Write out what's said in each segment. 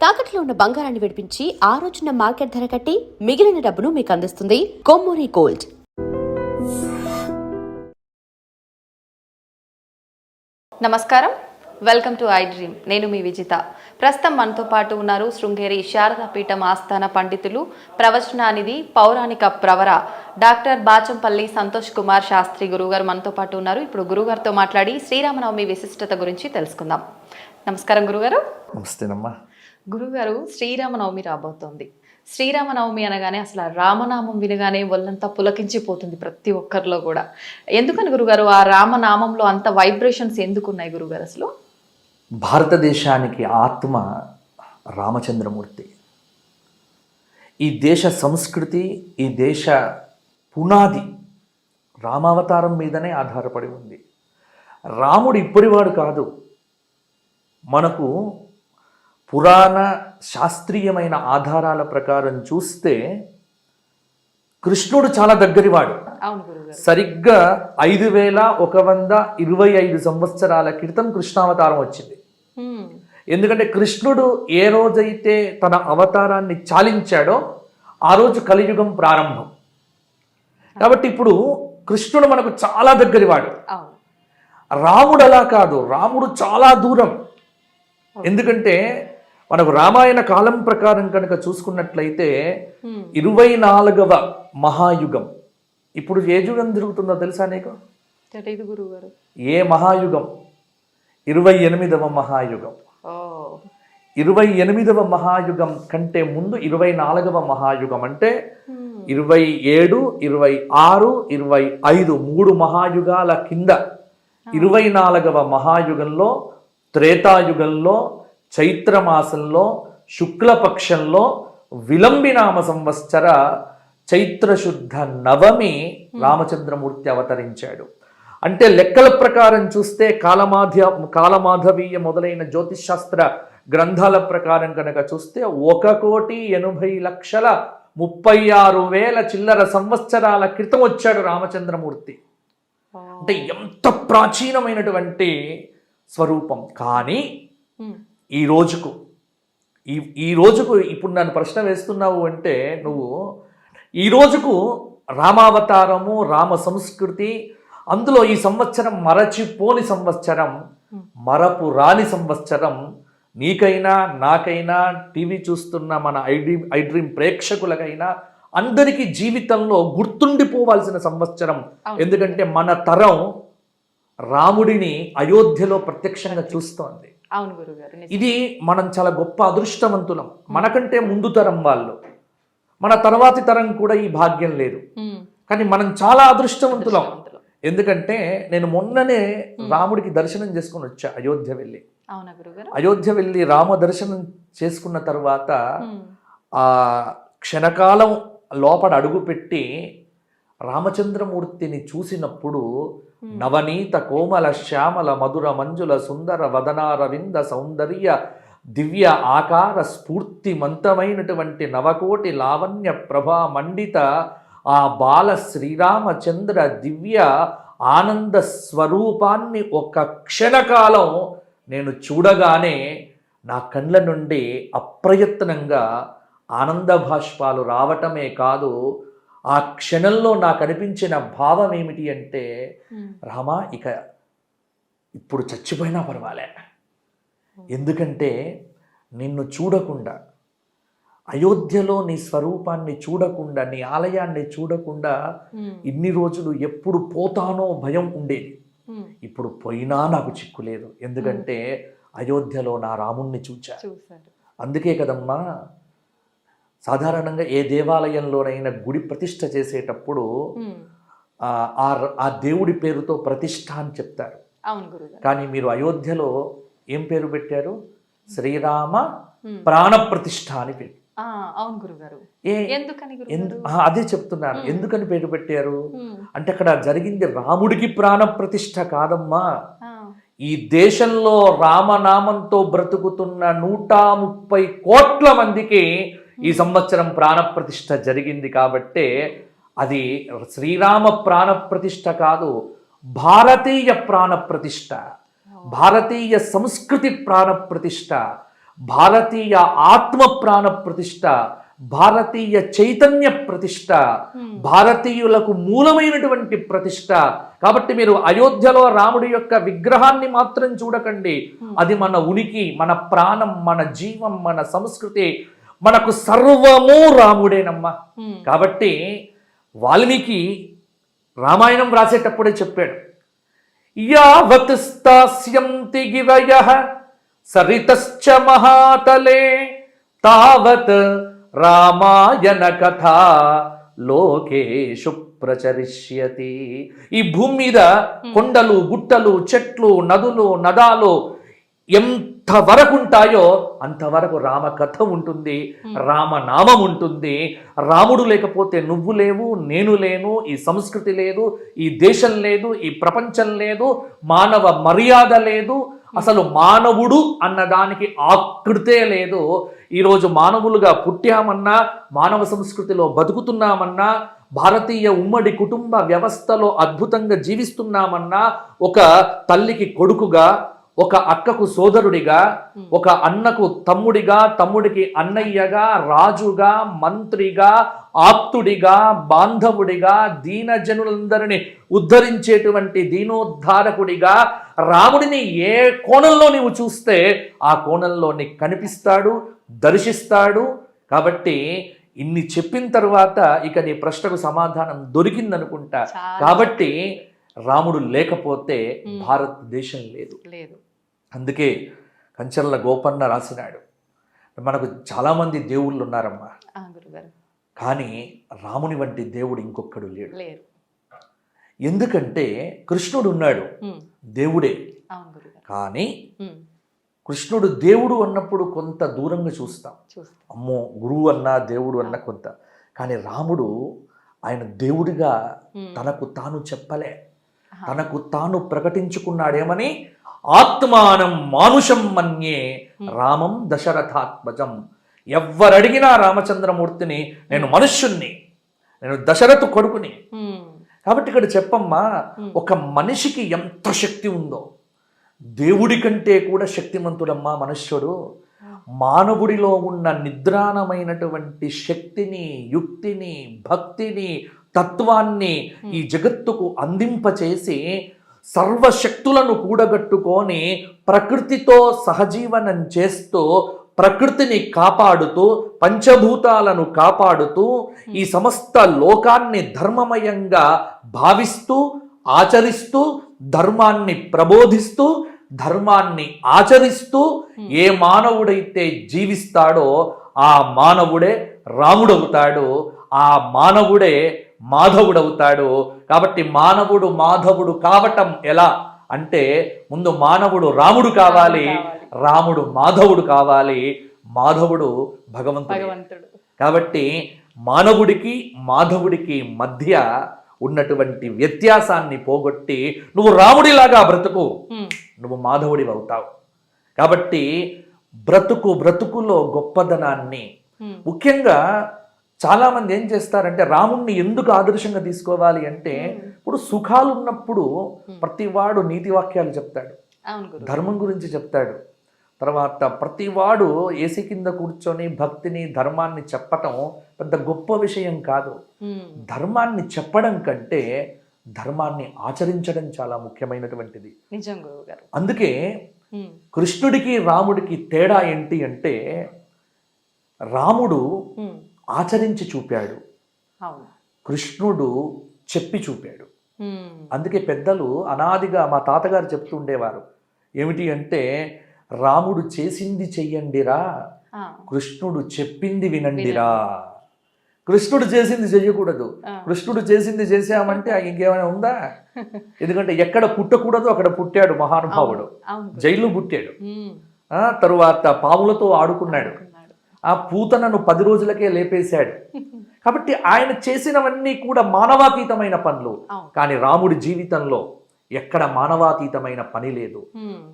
తాకట్లో ఉన్న బంగారాన్ని విడిపించి ఆ రోజున మార్కెట్ ధర కట్టి మిగిలిన డబ్బును మీకు అందిస్తుంది కొమ్మూరి గోల్డ్. నమస్కారం, వెల్కమ్ టు ఐ డ్రీమ్. నేను మీ విజిత. ప్రస్తుతం మనతో పాటు ఉన్నారు శృంగేరి శారదాపీఠం ఆస్థాన పండితులు, ప్రవచనానిధి, పౌరాణిక ప్రవర డాక్టర్ బాచంపల్లి సంతోష్ కుమార్ శాస్త్రి గురువుగారు మనతో పాటు ఉన్నారు. ఇప్పుడు గురువుగారితో మాట్లాడి శ్రీరామనవమి విశిష్టత గురించి తెలుసుకుందాం. నమస్కారం గురుగారు. నమస్తేనమ్మా. గురుగారు, శ్రీరామనవమి రాబోతోంది. శ్రీరామనవమి అనగానే అసలు రామనామం వినగానే ఒళ్ళంతా పులకించిపోతుంది ప్రతి ఒక్కరిలో కూడా. ఎందుకని గురుగారు ఆ రామనామంలో అంత వైబ్రేషన్స్ ఎందుకున్నాయి గురుగారు? అసలు భారతదేశానికి ఆత్మ రామచంద్రమూర్తి. ఈ దేశ సంస్కృతి, ఈ దేశ పునాది రామావతారం మీదనే ఆధారపడి ఉంది. రాముడు ఇప్పటివాడు కాదు. మనకు పురాణ శాస్త్రీయమైన ఆధారాల ప్రకారం చూస్తే కృష్ణుడు చాలా దగ్గరివాడు. సరిగ్గా 5125 సంవత్సరాల క్రితం కృష్ణావతారం వచ్చింది. ఎందుకంటే కృష్ణుడు ఏ రోజైతే తన అవతారాన్ని చాలించాడో ఆ రోజు కలియుగం ప్రారంభం. కాబట్టి ఇప్పుడు కృష్ణుడు మనకు చాలా దగ్గరివాడు. రాముడు అలా కాదు, రాముడు చాలా దూరం. ఎందుకంటే మనకు రామాయణ కాలం ప్రకారం కనుక చూసుకున్నట్లయితే 24వ మహాయుగం. ఇప్పుడు ఏ యుగం జరుగుతుందో తెలుసా నీకు? ఏ మహాయుగం? 28వ మహాయుగం. 28వ మహాయుగం కంటే ముందు 24వ మహాయుగం అంటే 27, 26, 25 3 మహాయుగాల కింద 24వ మహాయుగంలో, త్రేతాయుగంలో, చైత్రమాసంలో, శుక్లపక్షంలో విలంబినామ సంవత్సర చైత్రశుద్ధ నవమి రామచంద్రమూర్తి అవతరించాడు. అంటే లెక్కల ప్రకారం చూస్తే కాలమాధవీయ మొదలైన జ్యోతిషాస్త్ర గ్రంథాల ప్రకారం కనుక చూస్తే 1,80,36,000 చిల్లర సంవత్సరాల క్రితం వచ్చాడు రామచంద్రమూర్తి. అంటే ఎంత ప్రాచీనమైనటువంటి స్వరూపం. కానీ ఈ రోజుకు ఇప్పుడు నన్ను ప్రశ్న వేస్తున్నావు అంటే నువ్వు ఈ రోజుకు రామావతారము, రామ సంస్కృతి, అందులో ఈ సంవత్సరం మరచిపోని సంవత్సరం, మరపు రాని సంవత్సరం. నీకైనా, నాకైనా, టీవీ చూస్తున్న మన ఐ డ్రీమ్ ప్రేక్షకులకైనా అందరికీ జీవితంలో గుర్తుండిపోవాల్సిన సంవత్సరం. ఎందుకంటే మన తరం రాముడిని అయోధ్యలో ప్రత్యక్షంగా చూస్తోంది. ఇది మనం చాలా గొప్ప అదృష్టవంతులం. మనకంటే ముందు తరం వాళ్ళు, మన తర్వాతి తరం కూడా ఈ భాగ్యం లేదు. కానీ మనం చాలా అదృష్టవంతులం. ఎందుకంటే నేను మొన్ననే రాముడికి దర్శనం చేసుకుని వచ్చా. అయోధ్య వెళ్ళి రామ దర్శనం చేసుకున్న తర్వాత ఆ క్షణకాలం లోపల అడుగుపెట్టి రామచంద్రమూర్తిని చూసినప్పుడు నవనీత కోమల శ్యామల మధుర మంజుల సుందర వదనారవింద సౌందర్య దివ్య ఆకార స్ఫూర్తిమంతమైనటువంటి నవకోటి లావణ్య ప్రభా మండిత ఆ బాల శ్రీరామచంద్ర దివ్య ఆనంద స్వరూపాన్ని ఒక క్షణకాలం నేను చూడగానే నా కళ్ళ నుండి అప్రయత్నంగా ఆనంద భాష్పాలు రావటమే కాదు, ఆ క్షణంలో నాకు అనిపించిన భావం ఏమిటి అంటే, రామా ఇక ఇప్పుడు చచ్చిపోయినా పర్వాలే. ఎందుకంటే నిన్ను చూడకుండా, అయోధ్యలో నీ స్వరూపాన్ని చూడకుండా, నీ ఆలయాన్ని చూడకుండా ఇన్ని రోజులు ఎప్పుడు పోతానో భయం ఉండేది. ఇప్పుడు పోయినా నాకు చిక్కులేదు. ఎందుకంటే అయోధ్యలో నా రాముణ్ణి చూశాను. అందుకే కదమ్మా సాధారణంగా ఏ దేవాలయంలోనైనా గుడి ప్రతిష్ఠ చేసేటప్పుడు ఆ దేవుడి పేరుతో ప్రతిష్ఠ అని చెప్తారు. కానీ మీరు అయోధ్యలో ఏం పేరు పెట్టారు? శ్రీరామ ప్రాణప్రతిష్ఠ అని పేరు. అదే చెప్తున్నాను. ఎందుకని పేరు పెట్టారు అంటే అక్కడ జరిగింది రాముడికి ప్రాణప్రతిష్ఠ కాదమ్మా. ఈ దేశంలో రామనామంతో బ్రతుకుతున్న 130 కోట్ల మందికి ఈ సంవత్సరం ప్రాణప్రతిష్ఠ జరిగింది. కాబట్టే అది శ్రీరామ ప్రాణప్రతిష్ఠ కాదు, భారతీయ ప్రాణప్రతిష్ఠ, భారతీయ సంస్కృతి ప్రాణప్రతిష్ఠ, భారతీయ ఆత్మ ప్రాణ ప్రతిష్ట, భారతీయ చైతన్య ప్రతిష్ట, భారతీయులకు మూలమైనటువంటి ప్రతిష్ట. కాబట్టి మీరు అయోధ్యలో రాముడి యొక్క విగ్రహాన్ని మాత్రం చూడకండి. అది మన ఉనికి, మన ప్రాణం, మన జీవం, మన సంస్కృతి, మనకు సర్వము రాముడేనమ్మా. కాబట్టి వాల్మీకి రామాయణం రాసేటప్పుడే చెప్పాడు, యావత్ స్థాస్యంతి గిరయః సరితశ్చ మహాతలే తావత్ రామాయణ కథ లోకేషు ప్రచరిష్యతి. ఈ భూమి మీద కొండలు, గుట్టలు, చెట్లు, నదులు, నదాలు ఎంతవరకు ఉంటాయో అంతవరకు రామకథ ఉంటుంది, రామనామం ఉంటుంది. రాముడు లేకపోతే నువ్వు లేవు, నేను లేను, ఈ సంస్కృతి లేదు, ఈ దేశం లేదు, ఈ ప్రపంచం లేదు, మానవ మర్యాద లేదు, అసలు మానవుడు అన్నదానికి ఆకృతే లేదు. ఈరోజు మానవులుగా పుట్టామన్నా, మానవ సంస్కృతిలో బతుకుతున్నామన్నా, భారతీయ ఉమ్మడి కుటుంబ వ్యవస్థలో అద్భుతంగా జీవిస్తున్నామన్నా, ఒక తల్లికి కొడుకుగా, ఒక అక్కకు సోదరుడిగా, ఒక అన్నకు తమ్ముడిగా, తమ్ముడికి అన్నయ్యగా, రాజుగా, మంత్రిగా, ఆప్తుడిగా, బాంధవుడిగా, దీనజనులందరినీ ఉద్ధరించేటువంటి దీనోద్ధారకుడిగా రాముడిని ఏ కోణంలో నీవు చూస్తే ఆ కోణంలో నీకు కనిపిస్తాడు, దర్శిస్తాడు. కాబట్టి ఇన్ని చెప్పిన తర్వాత ఇక నీ ప్రశ్నకు సమాధానం దొరికిందనుకుంటా. కాబట్టి రాముడు లేకపోతే భారతదేశం లేదు. అందుకే కంచర్ల గోపన్న రాసినాడు, మనకు చాలామంది దేవుళ్ళు ఉన్నారమ్మా, కానీ రాముని వంటి దేవుడు ఇంకొకడు లేడు. ఎందుకంటే కృష్ణుడు ఉన్నాడు, దేవుడే. కానీ కృష్ణుడు దేవుడు అన్నప్పుడు కొంత దూరంగా చూస్తాం, అమ్మో గురువు అన్నా దేవుడు అన్న కొంత. కానీ రాముడు ఆయన దేవుడిగా తనకు తాను చెప్పలే, తనకు తాను ప్రకటించుకున్నాడేమని, ఆత్మానం మానుషం మన్యే రామం దశరథాత్మజం. ఎవ్వరడిగినా రామచంద్రమూర్తిని నేను మనుష్యుణ్ణి, నేను దశరథు కొడుకుని. కాబట్టి ఇక్కడ చెప్పమ్మా, ఒక మనిషికి ఎంత శక్తి ఉందో దేవుడి కంటే కూడా శక్తిమంతుడమ్మా మనుష్యుడు. మానవుడిలో ఉన్న నిద్రాణమైనటువంటి శక్తిని, యుక్తిని, భక్తిని, తత్వాన్ని ఈ జగత్తుకు అందింపచేసి సర్వశక్తులను కూడగట్టుకొని ప్రకృతితో సహజీవనం చేస్తూ, ప్రకృతిని కాపాడుతూ, పంచభూతాలను కాపాడుతూ, ఈ సమస్త లోకాన్ని ధర్మమయంగా భావిస్తూ, ఆచరిస్తూ, ధర్మాన్ని ప్రబోధిస్తూ, ధర్మాన్ని ఆచరిస్తూ ఏ మానవుడైతే జీవిస్తాడో ఆ మానవుడే రాముడవుతాడు, ఆ మానవుడే మాధవుడవుతాడు. కాబట్టి మానవుడు మాధవుడు కావటం ఎలా అంటే, ముందు మానవుడు రాముడు కావాలి, రాముడు మాధవుడు కావాలి, మాధవుడు భగవంతుడు. కాబట్టి మానవుడికి మాధవుడికి మధ్య ఉన్నటువంటి వ్యత్యాసాన్ని పోగొట్టి నువ్వు రాముడిలాగా బ్రతుకు, నువ్వు మాధవుడివి అవుతావు. కాబట్టి బ్రతుకులో గొప్పదనాన్ని, ముఖ్యంగా చాలా మంది ఏం చేస్తారంటే రాముణ్ణి ఎందుకు ఆదర్శంగా తీసుకోవాలి అంటే, ఇప్పుడు సుఖాలు ఉన్నప్పుడు ప్రతివాడు నీతి వాక్యాలు చెప్తాడు, ధర్మం గురించి చెప్తాడు. తర్వాత ప్రతివాడు ఏసీ కింద కూర్చొని భక్తిని, ధర్మాన్ని చెప్పటం పెద్ద గొప్ప విషయం కాదు. ధర్మాన్ని చెప్పడం కంటే ధర్మాన్ని ఆచరించడం చాలా ముఖ్యమైనటువంటిది. అందుకే కృష్ణుడికి రాముడికి తేడా ఏంటి అంటే, రాముడు ఆచరించి చూపాడు, కృష్ణుడు చెప్పి చూపాడు. అందుకే పెద్దలు అనాదిగా మా తాతగారు చెప్తూ ఉండేవారు ఏమిటి అంటే, రాముడు చేసింది చెయ్యండిరా, కృష్ణుడు చెప్పింది వినండిరా. కృష్ణుడు చేసింది చెయ్యకూడదు, కృష్ణుడు చేసింది చేసామంటే ఇంకేమైనా ఉందా? ఎందుకంటే ఎక్కడ పుట్టకూడదు అక్కడ పుట్టాడు మహానుభావుడు, జైలు పుట్టాడు, తరువాత పాములతో ఆడుకున్నాడు, ఆ పూతనను 10 రోజులకే లేపేశాడు. కాబట్టి ఆయన చేసినవన్నీ కూడా మానవాతీతమైన పనులు. కానీ రాముడి జీవితంలో ఎక్కడ మానవాతీతమైన పని లేదు.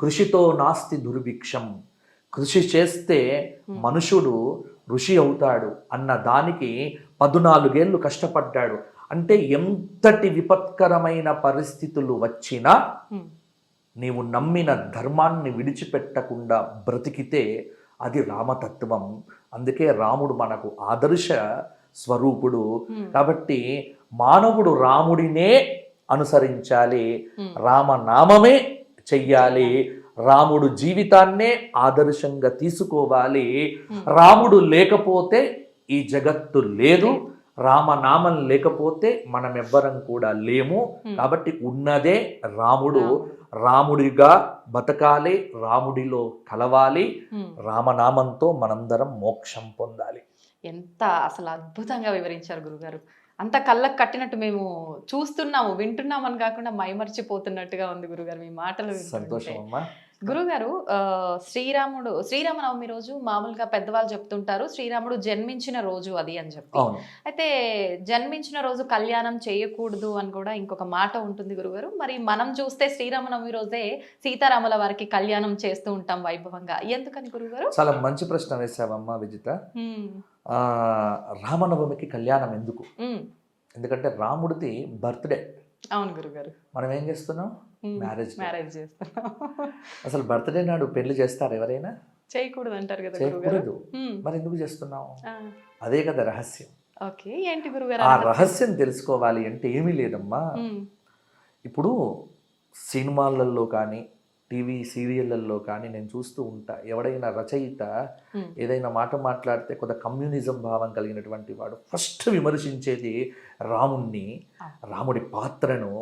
కృషితో నాస్తి దుర్భిక్షం, కృషి చేస్తే మనుషుడు ఋషి అవుతాడు అన్న దానికి 14 ఏళ్ళు కష్టపడ్డాడు. అంటే ఎంతటి విపత్కరమైన పరిస్థితులు వచ్చినా నీవు నమ్మిన ధర్మాన్ని విడిచిపెట్టకుండా బ్రతికితే అది రామతత్వం. అందుకే రాముడు మనకు ఆదర్శ స్వరూపుడు. కాబట్టి మానవుడు రాముడినే అనుసరించాలి, రామనామమే చెయ్యాలి, రాముడు జీవితాన్నే ఆదర్శంగా తీసుకోవాలి. రాముడు లేకపోతే ఈ జగత్తు లేదు, రామనామం లేకపోతే మనం ఎవ్వరం కూడా లేము. కాబట్టి ఉన్నదే రాముడు. రాముడిగా బతకాలి, రాముడిలో కలవాలి, రామనామంతో మనందరం మోక్షం పొందాలి. ఎంత అసలు అద్భుతంగా వివరించారు గురుగారు. అంత కళ్ళకు కట్టినట్టు మేము చూస్తున్నాము, వింటున్నామని కాకుండా మైమర్చిపోతున్నట్టుగా ఉంది గురుగారు మీ మాటలు. సంతోషం అమ్మా. గురుగారు, శ్రీరామనవమి రోజు మామూలుగా పెద్దవాళ్ళు చెప్తుంటారు శ్రీరాముడు జన్మించిన రోజు అది అని చెప్పి. అయితే జన్మించిన రోజు కళ్యాణం చేయకూడదు అని కూడా ఇంకొక మాట ఉంటుంది గురుగారు. మరి మనం చూస్తే శ్రీరామనవమి రోజే సీతారాముల వారికి కళ్యాణం చేస్తూ ఉంటాం వైభవంగా, ఎందుకని గురుగారు? చాలా మంచి ప్రశ్న వేసావమ్మా విజిత. రామనవమికి కళ్యాణం ఎందుకు? ఎందుకంటే రాముడిది బర్త్డే. అవును గురుగారు. మనం ఏం చేస్తున్నాం? మ్యారేజ్ చేస్తున్నాం. అసలు బర్త్డే నాడు పెళ్లి చేస్తారు ఎవరైనా? చేయకూడదు అంటారు కదా. చేయకూడదు. మరి ఎందుకు చేస్తున్నాం? అదే కదా రహస్యం. ఓకే, ఏంటి గురుగారు ఆ రహస్యం తెలుసుకోవాలి అంటే ఏమీ లేదమ్మా. ఇప్పుడు సినిమాలలో కానీ టీవీ సీరియళ్లలో కానీ నేను చూస్తూ ఉంటా, ఎవడైనా రచయిత ఏదైనా మాట మాట్లాడితే కొంత కమ్యూనిజం భావం కలిగినటువంటి వాడు ఫస్ట్ విమర్శించేది రాముణ్ణి, రాముడి పాత్రను,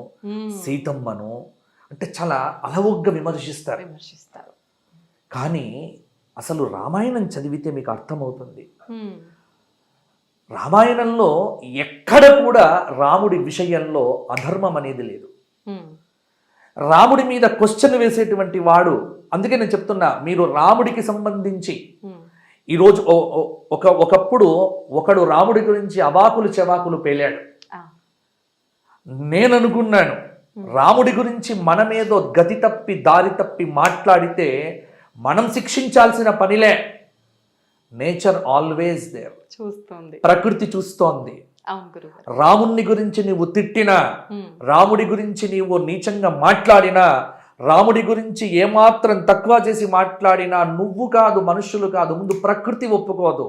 సీతమ్మను, అంటే చాలా అలవోగ్గా విమర్శిస్తారు. కానీ అసలు రామాయణం చదివితే మీకు అర్థమవుతుంది, రామాయణంలో ఎక్కడ కూడా రాముడి విషయంలో అధర్మం అనేది లేదు. రాముడి మీద క్వశ్చన్ వేసేటువంటి వాడు. అందుకే నేను చెప్తున్నా, మీరు రాముడికి సంబంధించి ఈరోజు ఒకప్పుడు ఒకడు రాముడి గురించి అవాకులు చెవాకులు పేలాడు. నేను అనుకున్నాను, రాముడి గురించి మనమేదో గతి తప్పి దారి తప్పి మాట్లాడితే మనం శిక్షించాల్సిన పనిలే. నేచర్ ఆల్వేస్ దేర్, చూస్తోంది, ప్రకృతి చూస్తోంది. రాముణ్ణి గురించి నీవు తిట్టినా, రాముడి గురించి నీవు నీచంగా మాట్లాడినా, రాముడి గురించి ఏమాత్రం తక్కువ చేసి మాట్లాడినా నువ్వు కాదు, మనుషులు కాదు, ముందు ప్రకృతి ఒప్పుకోదు,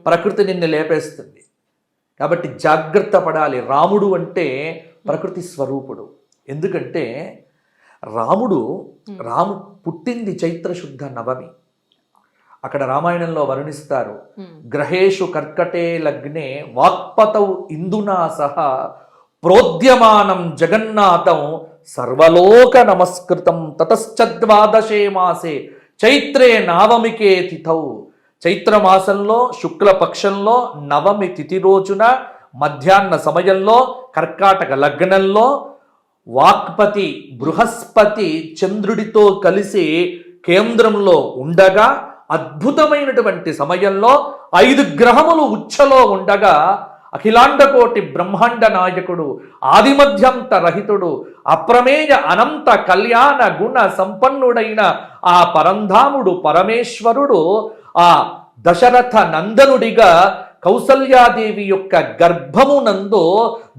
ప్రకృతి నిన్ను లేపేస్తుంది. కాబట్టి జాగ్రత్త పడాలి. రాముడు అంటే ప్రకృతి స్వరూపుడు. ఎందుకంటే రాముడు పుట్టింది చైత్రశుద్ధ నవమి. అక్కడ రామాయణంలో వర్ణిస్తారు, గ్రహేషు కర్కటే లగ్నే వాక్పతౌ ఇందునా సహ ప్రోద్యమానం జగన్నాథం సర్వలోక నమస్కృతం తతశ్చద్వాదశే మాసే చైత్రే నవమికే తిథౌ. చైత్రమాసంలో శుక్లపక్షంలో నవమి తిథి రోజున మధ్యాహ్న సమయంలో కర్కాటక లగ్నంలో వాక్పతి బృహస్పతి చంద్రుడితో కలిసి కేంద్రంలో ఉండగా, అద్భుతమైనటువంటి సమయంలో 5 గ్రహములు ఉచ్చలో ఉండగా, అఖిలాండకోటి బ్రహ్మాండ నాయకుడు, ఆదిమధ్యంత రహితుడు, అప్రమేయ అనంత కళ్యాణ గుణ సంపన్నుడైన ఆ పరంధాముడు పరమేశ్వరుడు ఆ దశరథ నందనుడిగా కౌసల్యాదేవి యొక్క గర్భమునందు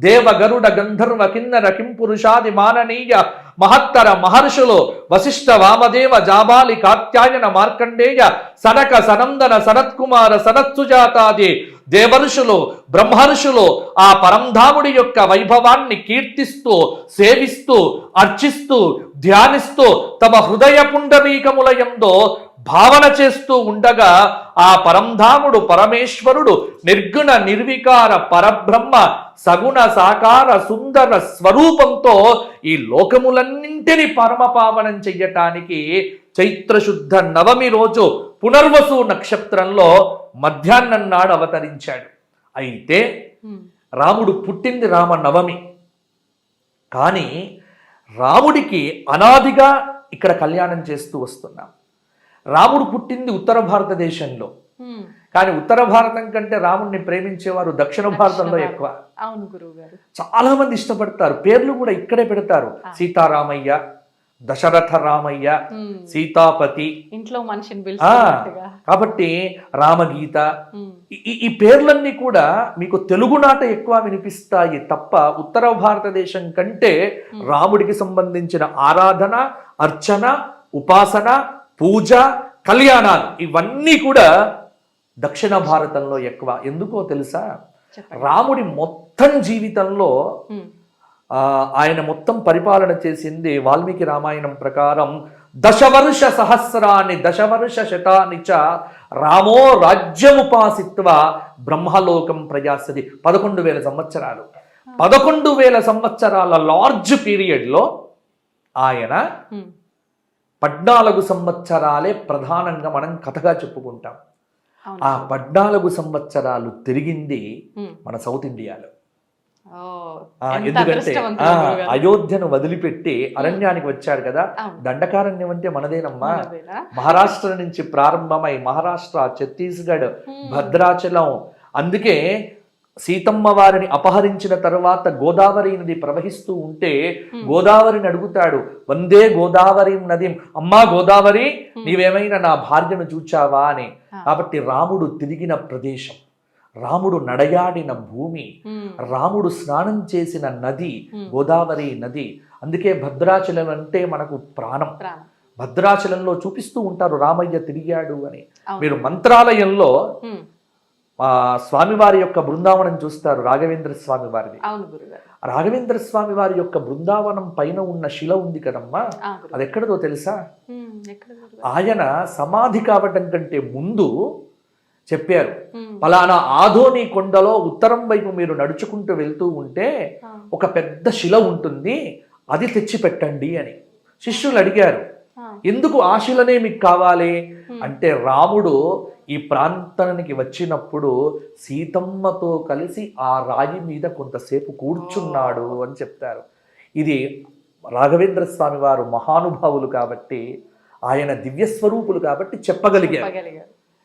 దేవగరుడ గంధర్వ కిన్నర కింపురుషాది మాననీయ మహత్తర మహర్షులు వశిష్ఠ వామదేవ జాబాలి కాత్యాయన మార్కండేయ సనక సనందన సనత్కుమార సనత్సుజాతాది దేవర్షులు బ్రహ్మర్షులు ఆ పరంధాముడి యొక్క వైభవాన్ని కీర్తిస్తూ సేవిస్తూ అర్చిస్తూ ధ్యానిస్తూ తమ హృదయ పుండరీకములయందో భావన చేస్తూ ఉండగా, ఆ పరంధాముడు పరమేశ్వరుడు నిర్గుణ నిర్వికార పరబ్రహ్మ సగుణ సాకార సుందర స్వరూపంతో ఈ లోకములన్నింటినీ పరమపావనం చెయ్యటానికి చైత్రశుద్ధ నవమి రోజు పునర్వసు నక్షత్రంలో మధ్యాహ్నం నాడు అవతరించాడు. అయితే రాముడు పుట్టింది రామనవమి, కానీ రాముడికి అనాదిగా ఇక్కడ కళ్యాణం చేస్తూ వస్తున్నాం. రాముడు పుట్టింది ఉత్తర భారతదేశంలో, కానీ ఉత్తర భారతం కంటే రాముడిని ప్రేమించేవారు దక్షిణ భారతంలో ఎక్కువ. అవును గురువుగారు, చాలా మంది ఇష్టపడతారు. పేర్లు కూడా ఇక్కడే పెడతారు, సీతారామయ్య, దశరథ రామయ్య, సీతాపతి, ఇంట్లో మనిషిని. కాబట్టి రామగీత, ఈ పేర్లన్నీ కూడా మీకు తెలుగునాట ఎక్కువ వినిపిస్తాయి తప్ప ఉత్తర భారతదేశం కంటే రాముడికి సంబంధించిన ఆరాధన, అర్చన, ఉపాసన, పూజ, కళ్యాణాలు ఇవన్నీ కూడా దక్షిణ భారతంలో ఎక్కువ. ఎందుకో తెలుసా? రాముడి మొత్తం జీవితంలో ఆయన మొత్తం పరిపాలన చేసింది వాల్మీకి రామాయణం ప్రకారం దశవర్ష సహస్రాన్ని దశవర్ష శతాని చ రామో రాజ్యముపాసిత్వ బ్రహ్మలోకం ప్రజాస్యతి. 11,000 సంవత్సరాలు. 11,000 సంవత్సరాల లార్జ్ పీరియడ్లో ఆయన 14 సంవత్సరాలే ప్రధానంగా మనం కథగా చెప్పుకుంటాం. ఆ 14 సంవత్సరాలు తిరిగింది మన సౌత్ ఇండియాలో. ఎందుకంటే అయోధ్యను వదిలిపెట్టి అరణ్యానికి వచ్చాడు కదా. దండకారణ్యం అంటే మనదేనమ్మా. మహారాష్ట్ర నుంచి ప్రారంభమై మహారాష్ట్ర, ఛత్తీస్గఢ్, భద్రాచలం. అందుకే సీతమ్మ వారిని అపహరించిన తర్వాత గోదావరి నది ప్రవహిస్తూ ఉంటే గోదావరిని అడుగుతాడు, వందే గోదావరి నది, అమ్మా గోదావరి నీవేమైనా నా భార్యను చూచావా అని. కాబట్టి రాముడు తిరిగిన ప్రదేశం, రాముడు నడయాడిన భూమి, రాముడు స్నానం చేసిన నది గోదావరి నది. అందుకే భద్రాచలం అంటే మనకు ప్రాణం. భద్రాచలంలో చూపిస్తూ ఉంటారు రామయ్య తిరిగాడు అని. మీరు మంత్రాలయంలో స్వామివారి యొక్క బృందావనం చూస్తారు, రాఘవేంద్ర స్వామి వారిది. రాఘవేంద్ర స్వామి వారి యొక్క బృందావనం పైన ఉన్న శిల ఉంది కదమ్మా, అది ఎక్కడదో తెలుసా? ఆయన సమాధి కావటం కంటే ముందు చెప్పారు, పలానా ఆదోని కొండలో ఉత్తరం వైపు మీరు నడుచుకుంటూ వెళ్తూ ఉంటే ఒక పెద్ద శిల ఉంటుంది, అది తెచ్చి పెట్టండి అని. శిష్యులు అడిగారు, ఎందుకు ఆ శిలనే మీకు కావాలి అంటే, రాముడు ఈ ప్రాంతానికి వచ్చినప్పుడు సీతమ్మతో కలిసి ఆ రాయి మీద కొంతసేపు కూర్చున్నాడు అని చెప్తారు. ఇది రాఘవేంద్ర స్వామి వారు మహానుభావులు కాబట్టి, ఆయన దివ్యస్వరూపులు కాబట్టి చెప్పగలిగారు.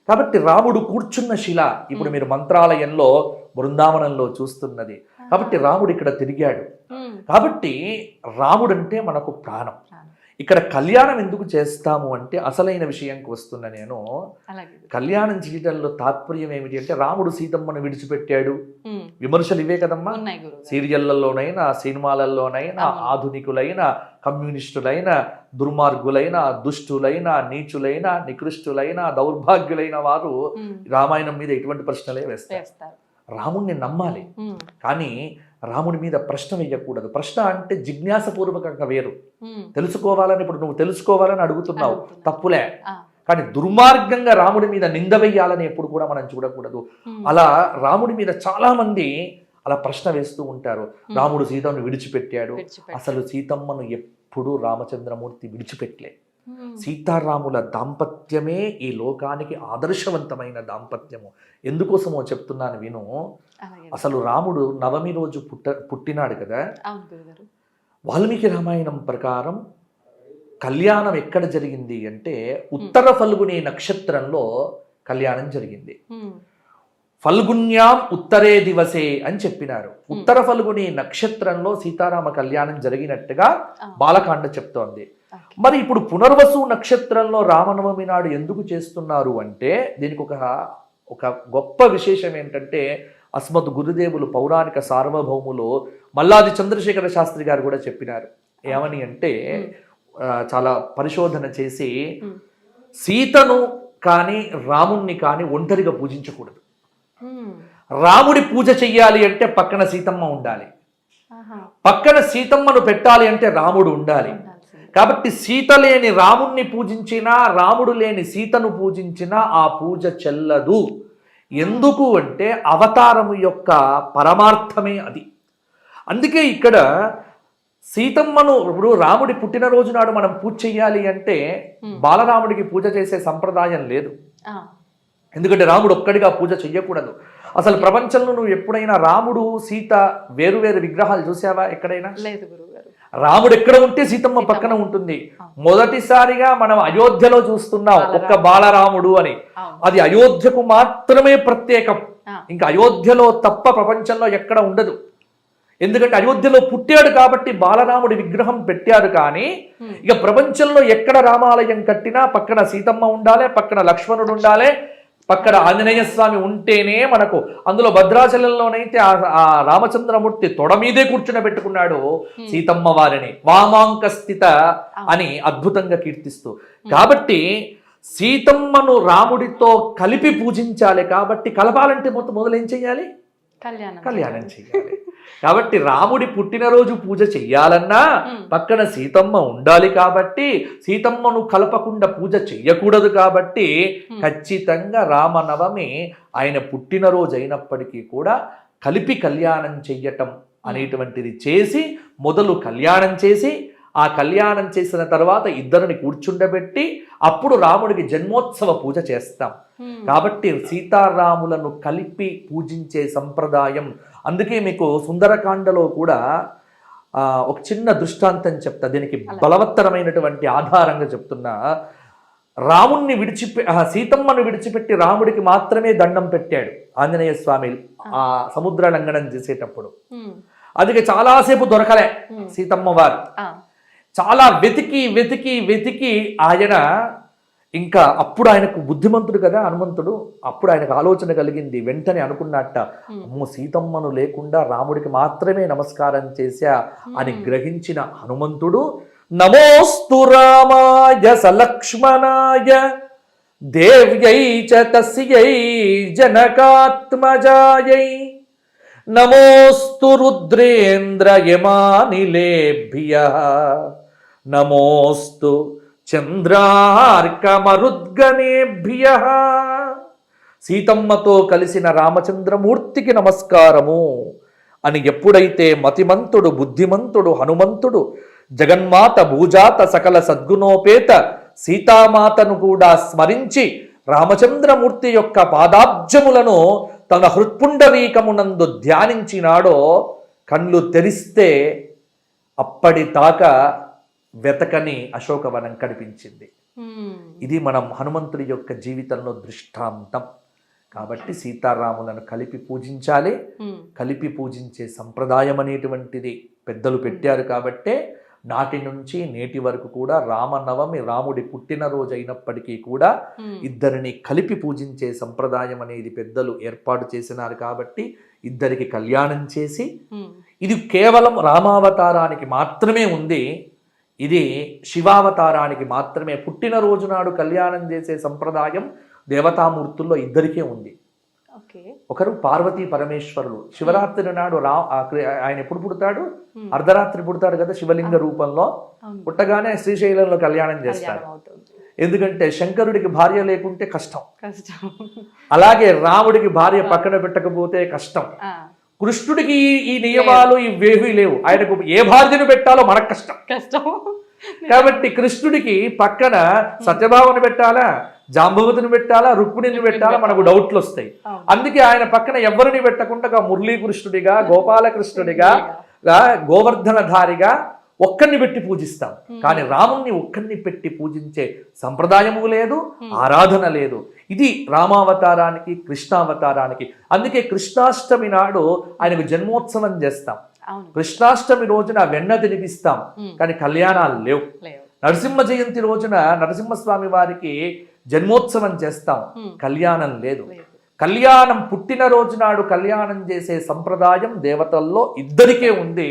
కాబట్టి రాముడు కూర్చున్న శిల ఇప్పుడు మీరు మంత్రాలయంలో బృందావనంలో చూస్తున్నది. కాబట్టి రాముడు ఇక్కడ తిరిగాడు. కాబట్టి రాముడు అంటే మనకు ప్రాణం. ఇక్కడ కళ్యాణం ఎందుకు చేస్తాము అంటే అసలైన విషయంకి వస్తున్నా నేను. కళ్యాణం చేయడంలో తాత్పర్యం ఏమిటి అంటే, రాముడు సీతమ్మను విడిచిపెట్టాడు, విమర్శలు ఇవే కదమ్మా. సీరియళ్లలోనైనా సినిమాలలోనైనా ఆధునికులైన కమ్యూనిస్టులైన దుర్మార్గులైన దుష్టులైన నీచులైన నికృష్టులైన దౌర్భాగ్యులైన వారు రామాయణం మీద ఎటువంటి ప్రశ్నలే వేస్తారు. రాముణ్ణి నమ్మాలి, కానీ రాముడి మీద ప్రశ్న వేయకూడదు. ప్రశ్న అంటే జిజ్ఞాసపూర్వకంగా వేరు. తెలుసుకోవాలని, ఇప్పుడు నువ్వు తెలుసుకోవాలని అడుగుతున్నావు, తప్పులే. కానీ దుర్మార్గంగా రాముడి మీద నింద వెయ్యాలని ఎప్పుడు కూడా మనం చూడకూడదు. అలా రాముడి మీద చాలా మంది అలా ప్రశ్న వేస్తూ ఉంటారు. రాముడు సీతమ్మను విడిచిపెట్టాడు. అసలు సీతమ్మను ఎప్పుడు రామచంద్రమూర్తి విడిచిపెట్టలే. సీతారాముల దాంపత్యమే ఈ లోకానికి ఆదర్శవంతమైన దాంపత్యము. ఎందుకోసమో చెప్తున్నాను విను. అసలు రాముడు నవమి రోజు పుట్టినాడు కదా. వాల్మీకి రామాయణం ప్రకారం కళ్యాణం ఎక్కడ జరిగింది అంటే, ఉత్తర ఫల్గుని నక్షత్రంలో కళ్యాణం జరిగింది. ఫల్గున్యాం ఉత్తరే దివసే అని చెప్పినారు. ఉత్తర ఫల్గుని నక్షత్రంలో సీతారామ కళ్యాణం జరిగినట్టుగా బాలకాండ చెప్తోంది. మరి ఇప్పుడు పునర్వసు నక్షత్రంలో రామనవమి నాడు ఎందుకు చేస్తున్నారు అంటే, దీనికి ఒక గొప్ప విశేషం ఏంటంటే, అస్మత్ గురుదేవులు పౌరాణిక సార్వభౌములు మల్లాది చంద్రశేఖర శాస్త్రి గారు కూడా చెప్పినారు. ఏమని అంటే, చాలా పరిశోధన చేసి సీతను కానీ రాముణ్ణి కానీ ఒంటరిగా పూజించకూడదు. రాముడి పూజ చెయ్యాలి అంటే పక్కన సీతమ్మ ఉండాలి, పక్కన సీతమ్మను పెట్టాలి అంటే రాముడు ఉండాలి. కాబట్టి సీత లేని రాముణ్ణి పూజించినా, రాముడు లేని సీతను పూజించినా ఆ పూజ చెల్లదు. ఎందుకు అంటే అవతారము యొక్క పరమార్థమే అది. అందుకే ఇక్కడ సీతమ్మను ఇప్పుడు రాముడి పుట్టినరోజు నాడు మనం పూజ చెయ్యాలి అంటే బాలరాముడికి పూజ చేసే సంప్రదాయం లేదు. ఎందుకంటే రాముడు ఒక్కడిగా పూజ చెయ్యకూడదు. అసలు ప్రపంచంలో నువ్వు ఎప్పుడైనా రాముడు సీత వేరు విగ్రహాలు చూసావా? ఎక్కడైనా లేదు గురుగారు. రాముడు ఎక్కడ ఉంటే సీతమ్మ పక్కన ఉంటుంది. మొదటిసారిగా మనం అయోధ్యలో చూస్తున్నాం ఒక్క బాలరాముడు అని. అది అయోధ్యకు మాత్రమే ప్రత్యేకం. ఇంకా అయోధ్యలో తప్ప ప్రపంచంలో ఎక్కడ ఉండదు. ఎందుకంటే అయోధ్యలో పుట్టాడు కాబట్టి బాలరాముడి విగ్రహం పెట్టారు. కానీ ఇక ప్రపంచంలో ఎక్కడ రామాలయం కట్టినా పక్కన సీతమ్మ ఉండాలి, పక్కన లక్ష్మణుడు ఉండాలి, పక్కన ఆంజనేయ స్వామి ఉంటేనే మనకు. అందులో భద్రాచలంలోనైతే ఆ రామచంద్రమూర్తి తొడ మీదే కూర్చుని పెట్టుకున్నాడు సీతమ్మ వారిని, వామాంక స్థిత అని అద్భుతంగా కీర్తిస్తూ. కాబట్టి సీతమ్మను రాముడితో కలిపి పూజించాలి. కాబట్టి కలపాలంటే మొదలు ఏం చెయ్యాలి? కళ్యాణం చెయ్యాలి. కాబట్టి రాముడి పుట్టినరోజు పూజ చెయ్యాలన్నా పక్కన సీతమ్మ ఉండాలి. కాబట్టి సీతమ్మను కలపకుండా పూజ చెయ్యకూడదు. కాబట్టి ఖచ్చితంగా రామనవమి ఆయన పుట్టినరోజు అయినప్పటికీ కూడా కలిపి కళ్యాణం చెయ్యటం అనేటువంటిది చేసి మొదలు కళ్యాణం చేసి ఆ కళ్యాణం చేసిన తర్వాత ఇద్దరిని కూర్చుండబెట్టి అప్పుడు రాముడికి జన్మోత్సవ పూజ చేస్తాం. కాబట్టి సీతారాములను కలిపి పూజించే సంప్రదాయం. అందుకే మీకు సుందరకాండలో కూడా ఒక చిన్న దృష్టాంతం చెప్తా, దీనికి బలవత్తరమైనటువంటి ఆధారంగా చెప్తున్నా. రాముణ్ణి సీతమ్మను విడిచిపెట్టి రాముడికి మాత్రమే దండం పెట్టాడు ఆంజనేయ స్వామి ఆ సముద్ర లంఘనం చేసేటప్పుడు. అది చాలాసేపు దొరకలే సీతమ్మ వారు. చాలా వెతికి వెతికి వెతికి ఆయన ఇంకా అప్పుడు ఆయనకు బుద్ధిమంతుడు కదా హనుమంతుడు, అప్పుడు ఆయనకు ఆలోచన కలిగింది. వెంటనే అనుకున్నట్ట, అమ్మో సీతమ్మను లేకుండా రాముడికి మాత్రమే నమస్కారం చేశా అని గ్రహించిన హనుమంతుడు నమోస్తు రామాయ సలక్ష్మణాయ దేవ్యై చ తస్యై జనకాత్మజాయై నమోస్తు రుద్రేంద్ర యమానిలేభ్యః నమోస్తు చంద్రార్కమరుద్గణేభ్యః. సీతమ్మతో కలిసిన రామచంద్రమూర్తికి నమస్కారము అని ఎప్పుడైతే మతిమంతుడు బుద్ధిమంతుడు హనుమంతుడు జగన్మాత భూజాత సకల సద్గుణోపేత సీతామాతను కూడా స్మరించి రామచంద్రమూర్తి యొక్క పాదాబ్జములను తన హృత్పుండరీకమునందు ధ్యానించినాడో కళ్ళు తెరిస్తే అప్పటిదాకా వెతకని అశోకవనం కనిపించింది. ఇది మనం హనుమంతుడి యొక్క జీవితంలో దృష్టాంతం. కాబట్టి సీతారాములను కలిపి పూజించాలి. కలిపి పూజించే సంప్రదాయం అనేటువంటిది పెద్దలు పెట్టారు. కాబట్టే నాటి నుంచి నేటి వరకు కూడా రామనవమి రాముడి పుట్టినరోజు అయినప్పటికీ కూడా ఇద్దరిని కలిపి పూజించే సంప్రదాయం అనేది పెద్దలు ఏర్పాటు చేసినారు. కాబట్టి ఇద్దరికి కళ్యాణం చేసి, ఇది కేవలం రామావతారానికి మాత్రమే ఉంది, ఇది శివావతారానికి మాత్రమే. పుట్టినరోజు నాడు కళ్యాణం చేసే సంప్రదాయం దేవతామూర్తుల్లో ఇద్దరికే ఉంది. ఒకరు పార్వతీ పరమేశ్వరులు. శివరాత్రి నాడు ఆయన ఎప్పుడు పుడతాడు? అర్ధరాత్రి పుడతాడు కదా శివలింగ రూపంలో. పుట్టగానే శ్రీశైలంలో కళ్యాణం చేస్తారు. ఎందుకంటే శంకరుడికి భార్య లేకుంటే కష్టం. అలాగే రాముడికి భార్య పక్కన పెట్టకపోతే కష్టం. కృష్ణుడికి ఈ నియమాలు ఇవేవీ లేవు. ఆయనకు ఏ భార్యను పెట్టాలో మనకు కష్టం. కాబట్టి కృష్ణుడికి పక్కన సత్యభామను పెట్టాలా, జాంబవతిని పెట్టాలా, రుక్మిణిని పెట్టాలా, మనకు డౌట్లు వస్తాయి. అందుకే ఆయన పక్కన ఎవరిని పెట్టకుండా మురళీకృష్ణుడిగా, గోపాలకృష్ణుడిగా, గోవర్ధనధారిగా ఒక్కరిని పెట్టి పూజిస్తాం. కానీ రాముణ్ణి ఒక్కరిని పెట్టి పూజించే సంప్రదాయము లేదు, ఆరాధన లేదు. ఇది రామావతారానికి కృష్ణావతారానికి. అందుకే కృష్ణాష్టమి నాడు ఆయనకు జన్మోత్సవం చేస్తాం. కృష్ణాష్టమి రోజున వెన్న తినిపిస్తాం, కానీ కళ్యాణాలు లేవు. నరసింహ జయంతి రోజున నరసింహస్వామి వారికి జన్మోత్సవం చేస్తాం, కళ్యాణం లేదు. కళ్యాణం పుట్టినరోజు నాడు కళ్యాణం చేసే సంప్రదాయం దేవతల్లో ఇద్దరికే ఉంది.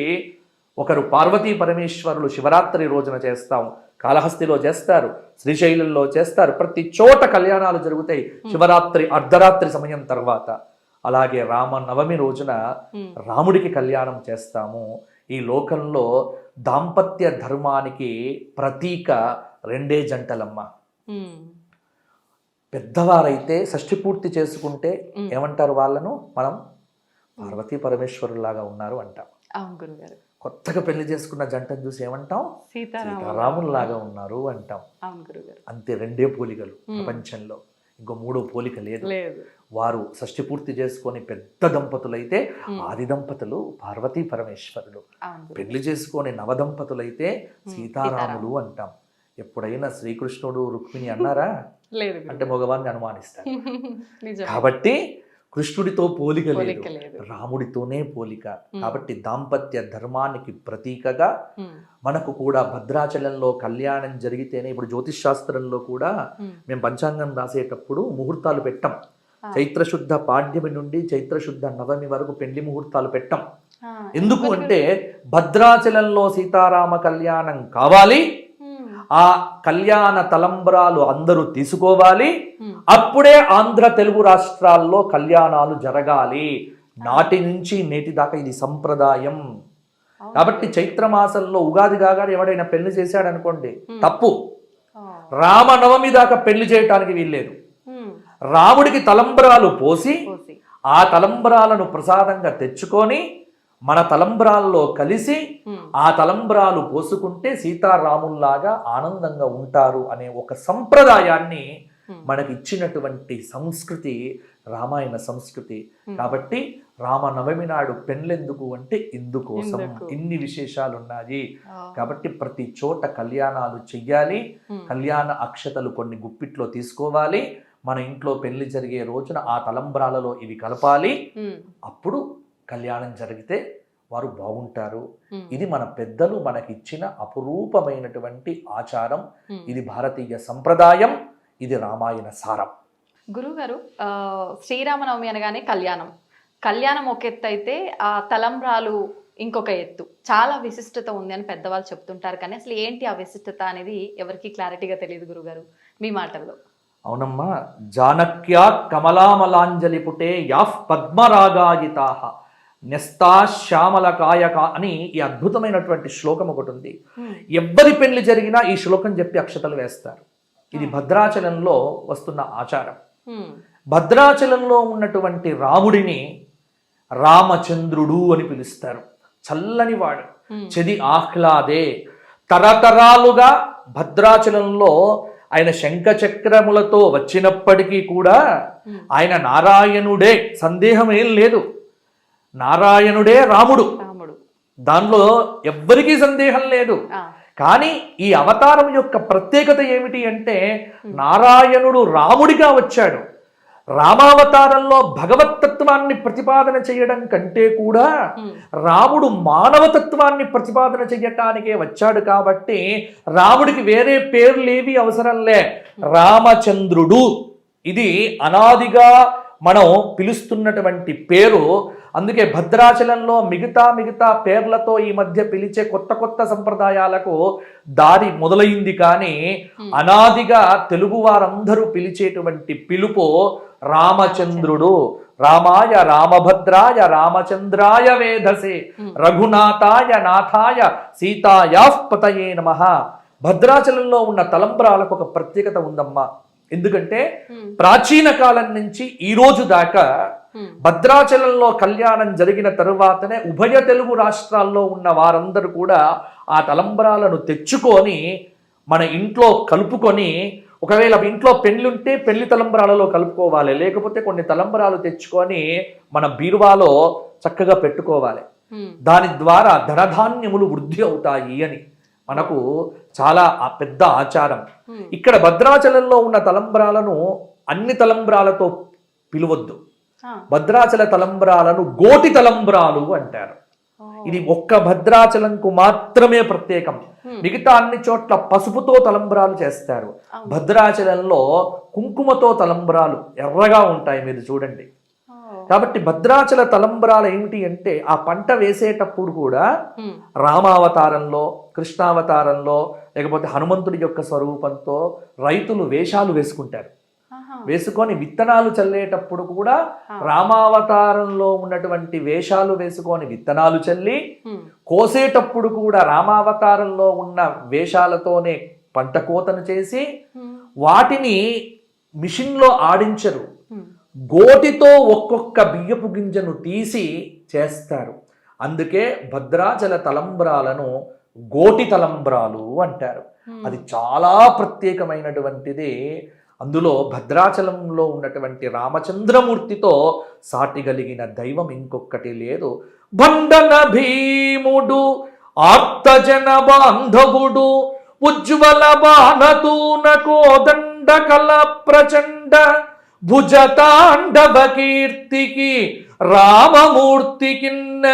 ఒకరు పార్వతీ పరమేశ్వరులు శివరాత్రి రోజున చేస్తాం, కాళహస్తిలో చేస్తారు, శ్రీశైలంలో చేస్తారు. ప్రతి చోట కళ్యాణాలు జరుగుతాయి శివరాత్రి అర్ధరాత్రి సమయం తర్వాత. అలాగే రామనవమి రోజున రాముడికి కళ్యాణం చేస్తాము. ఈ లోకంలో దాంపత్య ధర్మానికి ప్రతీక రెండే జంటలమ్మ. పెద్దవారైతే షష్ఠి పూర్తి చేసుకుంటే ఏమంటారు? వాళ్ళను మనం పార్వతీ పరమేశ్వరులాగా ఉన్నారు అంటాం. కొత్తగా పెళ్లి చేసుకున్న జంటను చూసి ఏమంటాం? సీతారాముల్లాగా ఉన్నారు అంటాం. అంతే, రెండే పోలికలు ప్రపంచంలో. ఇంకో మూడో పోలిక లేదు. వారు షష్ఠి పూర్తి చేసుకొని పెద్ద దంపతులైతే ఆది దంపతులు పార్వతీ పరమేశ్వరులు. పెళ్లి చేసుకొని నవదంపతులైతే సీతారాములు అంటాం. ఎప్పుడైనా శ్రీకృష్ణుడు రుక్మిణి అన్నారా? అంటే మగవాన్ని అనుమానిస్తారు. కాబట్టి కృష్ణుడితో పోలిక లేదు, రాముడితోనే పోలిక. కాబట్టి దాంపత్య ధర్మానికి ప్రతీకగా మనకు కూడా భద్రాచలంలో కళ్యాణం జరిగితేనే, ఇప్పుడు జ్యోతిష్ శాస్త్రంలో కూడా మేము పంచాంగం రాసేటప్పుడు ముహూర్తాలు పెట్టాం. చైత్రశుద్ధ పాడ్యమి నుండి చైత్రశుద్ధ నవమి వరకు పెళ్లి ముహూర్తాలు పెట్టాం. ఎందుకు అంటే భద్రాచలంలో సీతారామ కళ్యాణం కావాలి, ఆ కళ్యాణ తలంబ్రాలు అందరూ తీసుకోవాలి. అప్పుడే ఆంధ్ర తెలుగు రాష్ట్రాల్లో కళ్యాణాలు జరగాలి. నాటి నుంచి నేటి దాకా ఇది సంప్రదాయం. కాబట్టి చైత్రమాసంలో ఉగాది కాగానే ఎవడైనా పెళ్లి చేశాడు అనుకోండి, తప్పు. రామనవమి దాకా పెళ్లి చేయటానికి వీల్లేదు. రాముడికి తలంబ్రాలు పోసి ఆ తలంబ్రాలను ప్రసాదంగా తెచ్చుకొని మన తలంబ్రాల్లో కలిసి ఆ తలంబ్రాలు పోసుకుంటే సీతారాముల్లాగా ఆనందంగా ఉంటారు అనే ఒక సంప్రదాయాన్ని మనకి ఇచ్చినటువంటి సంస్కృతి రామాయణ సంస్కృతి. కాబట్టి రామనవమి నాడు పెళ్ళెందుకు అంటే ఇందుకోసం. ఇన్ని విశేషాలు ఉన్నాయి. కాబట్టి ప్రతి చోట కళ్యాణాలు చెయ్యాలి. కళ్యాణ అక్షతలు కొన్ని గుప్పిట్లో తీసుకోవాలి. మన ఇంట్లో పెళ్లి జరిగే రోజున ఆ తలంబ్రాలలో ఇవి కలపాలి. అప్పుడు కళ్యాణం జరిగితే వారు బాగుంటారు. ఇది మన పెద్దలు మనకిచ్చిన అపురూపమైనటువంటి ఆచారం. ఇది భారతీయ సంప్రదాయం. ఇది రామాయణ సారం. గురుగారు, శ్రీరామనవమి అనగానే కళ్యాణం ఒక ఎత్తు అయితే ఆ తలంబ్రాలు ఇంకొక ఎత్తు. చాలా విశిష్టత ఉంది అని పెద్దవాళ్ళు చెప్తుంటారు. కానీ అసలు ఏంటి ఆ విశిష్టత అనేది ఎవరికి క్లారిటీగా తెలియదు గురుగారు, మీ మాటల్లో. అవునమ్మా. జానక్యా కమలామలాంజలి పుటే యాఫ్ పద్మరాగాయితాహ న్యస్తా శ్యామలకాయక అని ఈ అద్భుతమైనటువంటి శ్లోకం ఒకటి ఉంది. ఎవ్వరి పెళ్లి జరిగినా ఈ శ్లోకం చెప్పి అక్షతలు వేస్తారు. ఇది భద్రాచలంలో వస్తున్న ఆచారం. భద్రాచలంలో ఉన్నటువంటి రాముడిని రామచంద్రుడు అని పిలుస్తారు. చల్లని వాడు, చెది ఆహ్లాదే. తరతరాలుగా భద్రాచలంలో ఆయన శంఖచక్రములతో వచ్చినప్పటికీ కూడా ఆయన నారాయణుడే, సందేహం ఏం లేదు. నారాయణుడే రాముడు, దానిలో ఎవ్వరికీ సందేహం లేదు. కానీ ఈ అవతారం యొక్క ప్రత్యేకత ఏమిటి అంటే నారాయణుడు రాముడిగా వచ్చాడు. రామావతారంలో భగవతత్వాన్ని ప్రతిపాదన చేయడం కంటే కూడా రాముడు మానవతత్వాన్ని ప్రతిపాదన చేయటానికే వచ్చాడు. కాబట్టి రాముడికి వేరే పేర్లేవి అవసరంలే. రామచంద్రుడు ఇది అనాదిగా మనం పిలుస్తున్నటువంటి పేరు. అందుకే భద్రాచలంలో మిగతా పేర్లతో ఈ మధ్య పిలిచే కొత్త సంప్రదాయాలకు దారి మొదలైంది. కానీ అనాదిగా తెలుగు వారందరూ పిలిచేటువంటి పిలుపు రామచంద్రుడు. రామాయ రామభద్రాయ రామచంద్రాయ వేధసే రఘునాథాయ నాథాయ సీతాయాః పతయే నమః. భద్రాచలంలో ఉన్న తలంబ్రాలకు ఒక ప్రత్యేకత ఉందమ్మా. ఎందుకంటే ప్రాచీన కాలం నుంచి ఈ రోజు దాకా భద్రాచలంలో కళ్యాణం జరిగిన తరువాతనే ఉభయ తెలుగు రాష్ట్రాల్లో ఉన్న వారందరూ కూడా ఆ తలంబ్రాలను తెచ్చుకొని మన ఇంట్లో కలుపుకొని, ఒకవేళ ఇంట్లో పెళ్ళుంటే పెళ్లి తలంబ్రాలలో కలుపుకోవాలి, లేకపోతే కొన్ని తలంబ్రాలు తెచ్చుకొని మన బీరువాలో చక్కగా పెట్టుకోవాలి. దాని ద్వారా ధనధాన్యములు వృద్ధి అవుతాయి అని మనకు చాలా పెద్ద ఆచారం. ఇక్కడ భద్రాచలంలో ఉన్న తలంబ్రాలను అన్ని తలంబ్రాలతో పిలవద్దు. భద్రాచల తలంబ్రాలను గోటి తలంబ్రాలు అంటారు. ఇది ఒక్క భద్రాచలంకు మాత్రమే ప్రత్యేకం. మిగతా అన్ని చోట్ల పసుపుతో తలంబ్రాలు చేస్తారు. భద్రాచలంలో కుంకుమతో తలంబ్రాలు ఎర్రగా ఉంటాయి, మీరు చూడండి. కాబట్టి భద్రాచల తలంబ్రాలు ఏమిటి అంటే ఆ పంట వేసేటప్పుడు కూడా రామావతారంలో, కృష్ణావతారంలో, లేకపోతే హనుమంతుడి యొక్క స్వరూపంతో రైతులు వేషాలు వేసుకుంటారు. వేసుకొని విత్తనాలు చల్లేటప్పుడు కూడా రామావతారంలో ఉన్నటువంటి వేషాలు వేసుకొని విత్తనాలు చల్లి, కోసేటప్పుడు కూడా రామావతారంలో ఉన్న వేషాలతోనే పంట కోతను చేసి వాటిని మిషన్లో ఆడించరు. గోటితో ఒక్కొక్క బియ్యపు గింజను తీసి చేస్తారు. అందుకే భద్రాచల తలంబ్రాలను గోటి తలంబ్రాలు అంటారు. అది చాలా ప్రత్యేకమైనటువంటిది. అందులో భద్రాచలంలో ఉన్నటువంటి రామచంద్రమూర్తితో సాటి కలిగిన దైవం ఇంకొకటి లేదు. బండన భీముడు ఆర్తజన బాంధవుడు ఉజ్వల బాణతూన కోదండ కల ప్రచండ భుజతాండవ కీర్తికి రామమూర్తికిన్న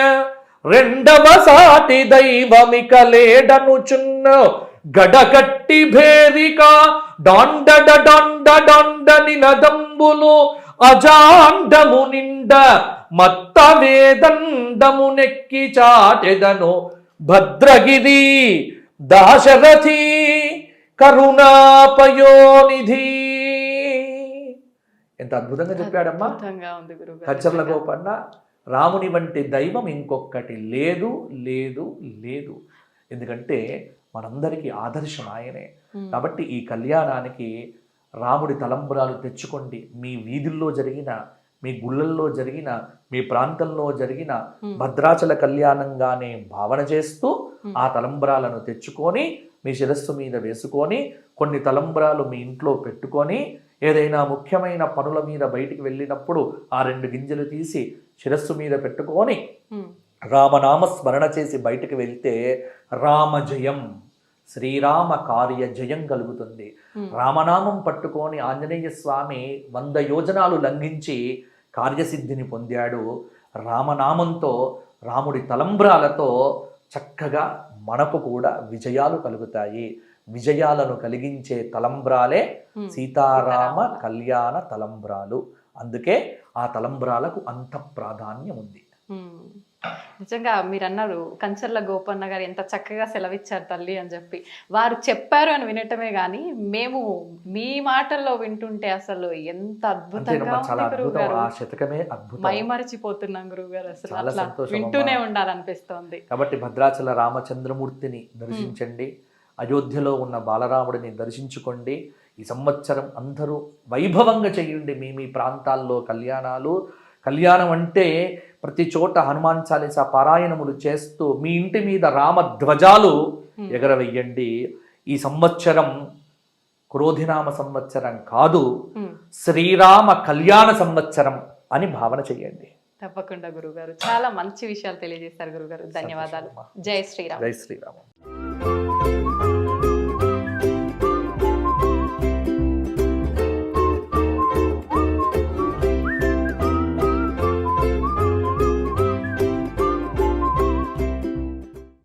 రెండవ సాటి దైవమిక లేడనుచున్న గడకట్టి భేరిక డాండడ డాండ డాండ నినదంబులు అజాండము నిండ మత్త వేదండము నెక్కి చాటెదను భద్రగిరి దాశరథి కరుణాపయోనిధి. ఎంత అద్భుతంగా చెప్పాడమ్మా అద్భుతంగా ఉంది గురుగారు. కచ్చర్ల గోపన్న. రాముని వంటి దైవం ఇంకొకటి లేదు లేదు లేదు. ఎందుకంటే మనందరికీ ఆదర్శం ఆయనే. కాబట్టి ఈ కళ్యాణానికి రాముడి తలంబ్రాలు తెచ్చుకోండి. మీ వీధుల్లో జరిగిన, మీ గుళ్ళల్లో జరిగిన, మీ ప్రాంతంలో జరిగిన భద్రాచల కళ్యాణంగానే భావన చేస్తూ ఆ తలంబ్రాలను తెచ్చుకొని మీ శిరస్సు మీద వేసుకొని, కొన్ని తలంబ్రాలు మీ ఇంట్లో పెట్టుకొని, ఏదైనా ముఖ్యమైన పనుల మీద బయటికి వెళ్ళినప్పుడు ఆ 2 గింజలు తీసి శిరస్సు మీద పెట్టుకొని రామనామ స్మరణ చేసి బయటికి వెళ్తే రామజయం, శ్రీరామ కార్య జయం కలుగుతుంది. రామనామం పట్టుకొని ఆంజనేయ స్వామి 100 యోజనాలు లంఘించి కార్యసిద్ధిని పొందాడు. రామనామంతో, రాముడి తలంబ్రాలతో చక్కగా మనకు కూడా విజయాలు కలుగుతాయి. విజయాలను కలిగించే తలంబ్రాలే సీతారామ కళ్యాణ తలంబ్రాలు. అందుకే ఆ తలంబ్రాలకు అంత ప్రాధాన్యం ఉంది. నిజంగా మీరు అన్నారు కంచర్ల గోపన్న గారు ఎంత చక్కగా సెలవిచ్చారు తల్లి అని చెప్పి. వారు చెప్పారు అని వినటమే గాని మేము మీ మాటల్లో వింటుంటే అసలు ఎంత అద్భుతంగా ఉంది గురువుగారు. మైమరిచిపోతున్నాం గురువుగారు. అసలు అట్లా వింటూనే ఉండాలనిపిస్తోంది. కాబట్టి భద్రాచల రామచంద్రమూర్తిని దర్శించండి, అయోధ్యలో ఉన్న బాలరాముడిని దర్శించుకోండి. ఈ సంవత్సరం అందరూ వైభవంగా చేయండి మీ మీ ప్రాంతాల్లో కళ్యాణాలు. కళ్యాణం అంటే ప్రతి చోట హనుమాన్ చాలీసా పారాయణములు చేస్తూ మీ ఇంటి మీద రామ ధ్వజాలు ఎగరవేయండి. ఈ సంవత్సరం క్రోధినామ సంవత్సరం కాదు, శ్రీరామ కళ్యాణ సంవత్సరం అని భావన చెయ్యండి. తప్పకుండా గురుగారు, చాలా మంచి విషయాలు తెలియజేస్తారు గురుగారు. ధన్యవాదాలు. జై శ్రీరామ్. జై శ్రీరామ్.